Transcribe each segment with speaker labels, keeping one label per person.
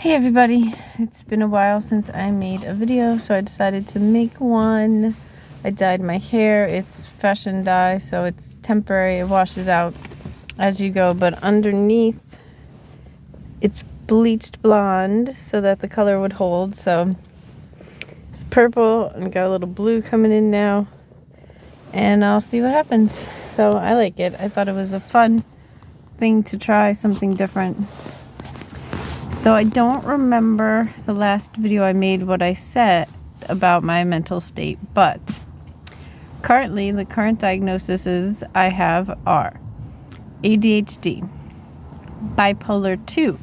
Speaker 1: Hey everybody, it's been a while since I made a video, so I decided to make one. I dyed my hair. It's fashion dye, so it's temporary. It washes out as you go, but underneath it's bleached blonde so that the color would hold. So it's purple and got a little blue coming in now, and I'll see what happens. So I like it. I thought it was a fun thing to try, something different. So I don't remember the last video I made what I said about my mental state, but currently the current diagnoses I have are ADHD, bipolar 2,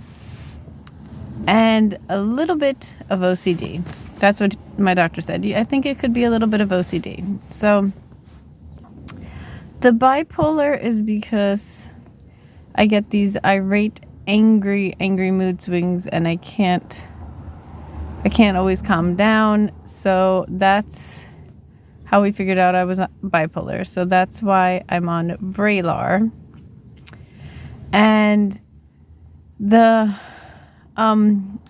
Speaker 1: and a little bit of OCD. That's what my doctor said. I think it could be a little bit of OCD. So the bipolar is because I get these irate, angry mood swings, and I can't always calm down. So that's how we figured out I was bipolar. So that's why I'm on Vraylar. And the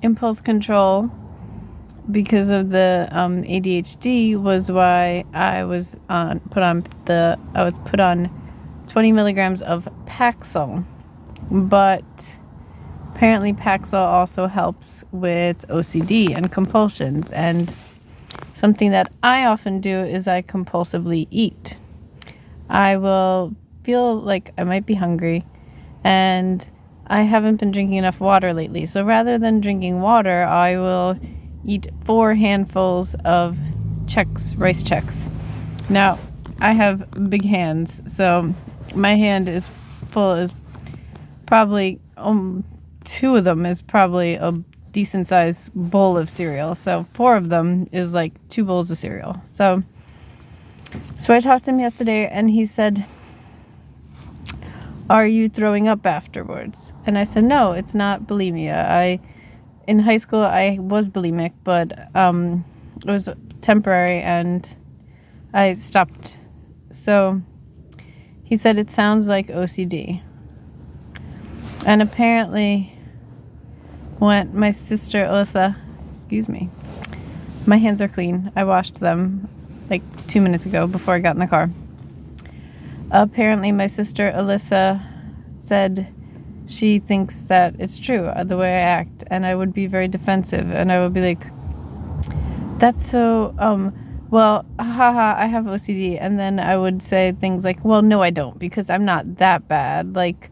Speaker 1: impulse control, because of the ADHD, was why I was put on 20 milligrams of Paxil. But apparently Paxil also helps with OCD and compulsions, and something that I often do is I compulsively eat. I will feel like I might be hungry, and I haven't been drinking enough water lately, so rather than drinking water, I will eat 4 handfuls of rice checks. Now, I have big hands, so my hand is full, is probably 2 of them is probably a decent sized bowl of cereal. So 4 of them is like 2 bowls of cereal. So I talked to him yesterday, and he said, "Are you throwing up afterwards?" And I said, "No, it's not bulimia. In high school I was bulimic, but it was temporary and I stopped." So he said, "It sounds like OCD." And apparently, when my sister Alyssa, my hands are clean. I washed them like 2 minutes ago before I got in the car. Apparently, my sister Alyssa said she thinks that it's true, the way I act, and I would be very defensive, and I would be like, "That's so, well, haha, I have OCD," and then I would say things like, "Well, no, I don't, because I'm not that bad." Like,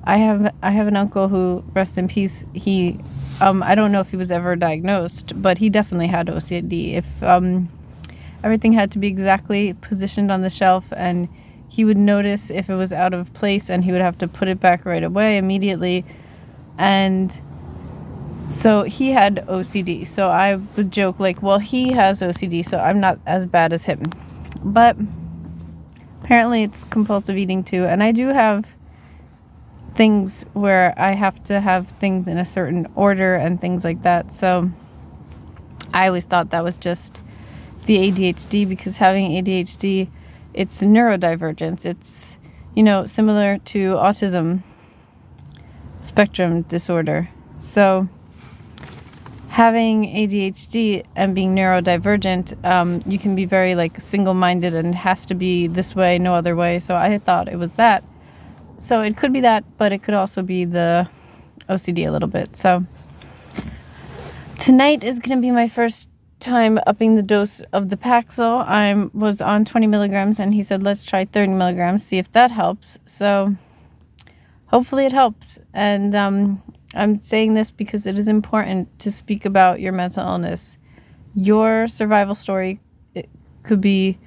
Speaker 1: I have an uncle who, rest in peace, he, I don't know if he was ever diagnosed, but he definitely had OCD. If everything had to be exactly positioned on the shelf, and he would notice if it was out of place, and he would have to put it back right away, immediately. And so he had OCD. So I would joke like, well, he has OCD, so I'm not as bad as him. But apparently it's compulsive eating too, and I do have things where I have to have things in a certain order and things like that. So I always thought that was just the ADHD, because having ADHD, it's neurodivergence. It's, similar to autism spectrum disorder. So having ADHD and being neurodivergent, you can be very like single-minded and it has to be this way, no other way. So I thought it was that. So it could be that, but it could also be the OCD a little bit. So tonight is going to be my first time upping the dose of the Paxil. I was on 20 milligrams, and he said, let's try 30 milligrams, see if that helps. So hopefully it helps. And I'm saying this because it is important to speak about your mental illness. Your survival story, it could be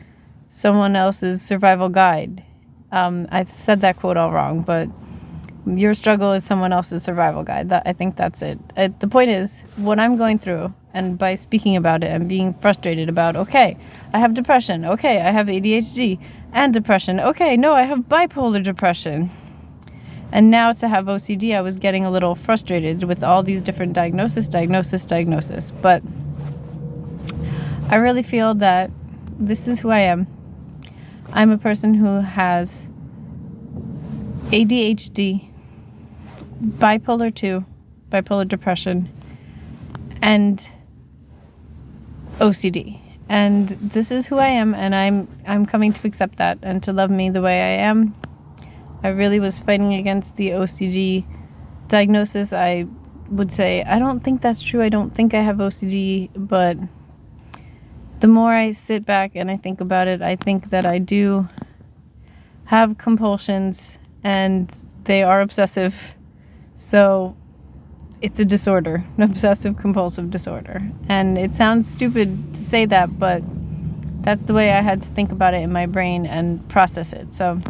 Speaker 1: someone else's survival guide. I said that quote all wrong, but your struggle is someone else's survival guide. I think that's it. The point is, what I'm going through, and by speaking about it and being frustrated about, okay, I have depression. Okay, I have ADHD and depression. Okay, no, I have bipolar depression. And now to have OCD, I was getting a little frustrated with all these different diagnosis. But I really feel that this is who I am. I'm a person who has ADHD, bipolar 2, bipolar depression, and OCD. And this is who I am, and I'm coming to accept that and to love me the way I am. I really was fighting against the OCD diagnosis. I would say, I don't think that's true. I don't think I have OCD, but the more I sit back and I think about it, I think that I do have compulsions, and they are obsessive. So it's a disorder, an obsessive compulsive disorder. And it sounds stupid to say that, but that's the way I had to think about it in my brain and process it. So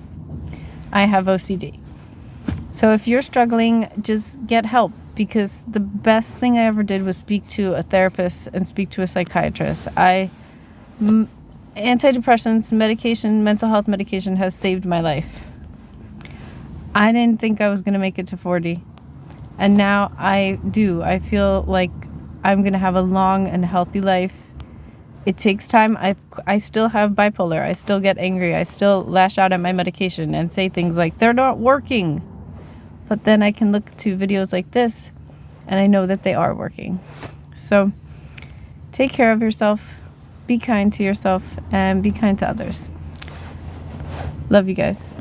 Speaker 1: I have OCD. So if you're struggling, just get help, because the best thing I ever did was speak to a therapist and speak to a psychiatrist. Antidepressants, medication, mental health medication has saved my life. I didn't think I was going to make it to 40. And now I do. I feel like I'm going to have a long and healthy life. It takes time. I still have bipolar. I still get angry. I still lash out at my medication and say things like, they're not working. But then I can look to videos like this and I know that they are working. So take care of yourself. Be kind to yourself and be kind to others. Love you guys.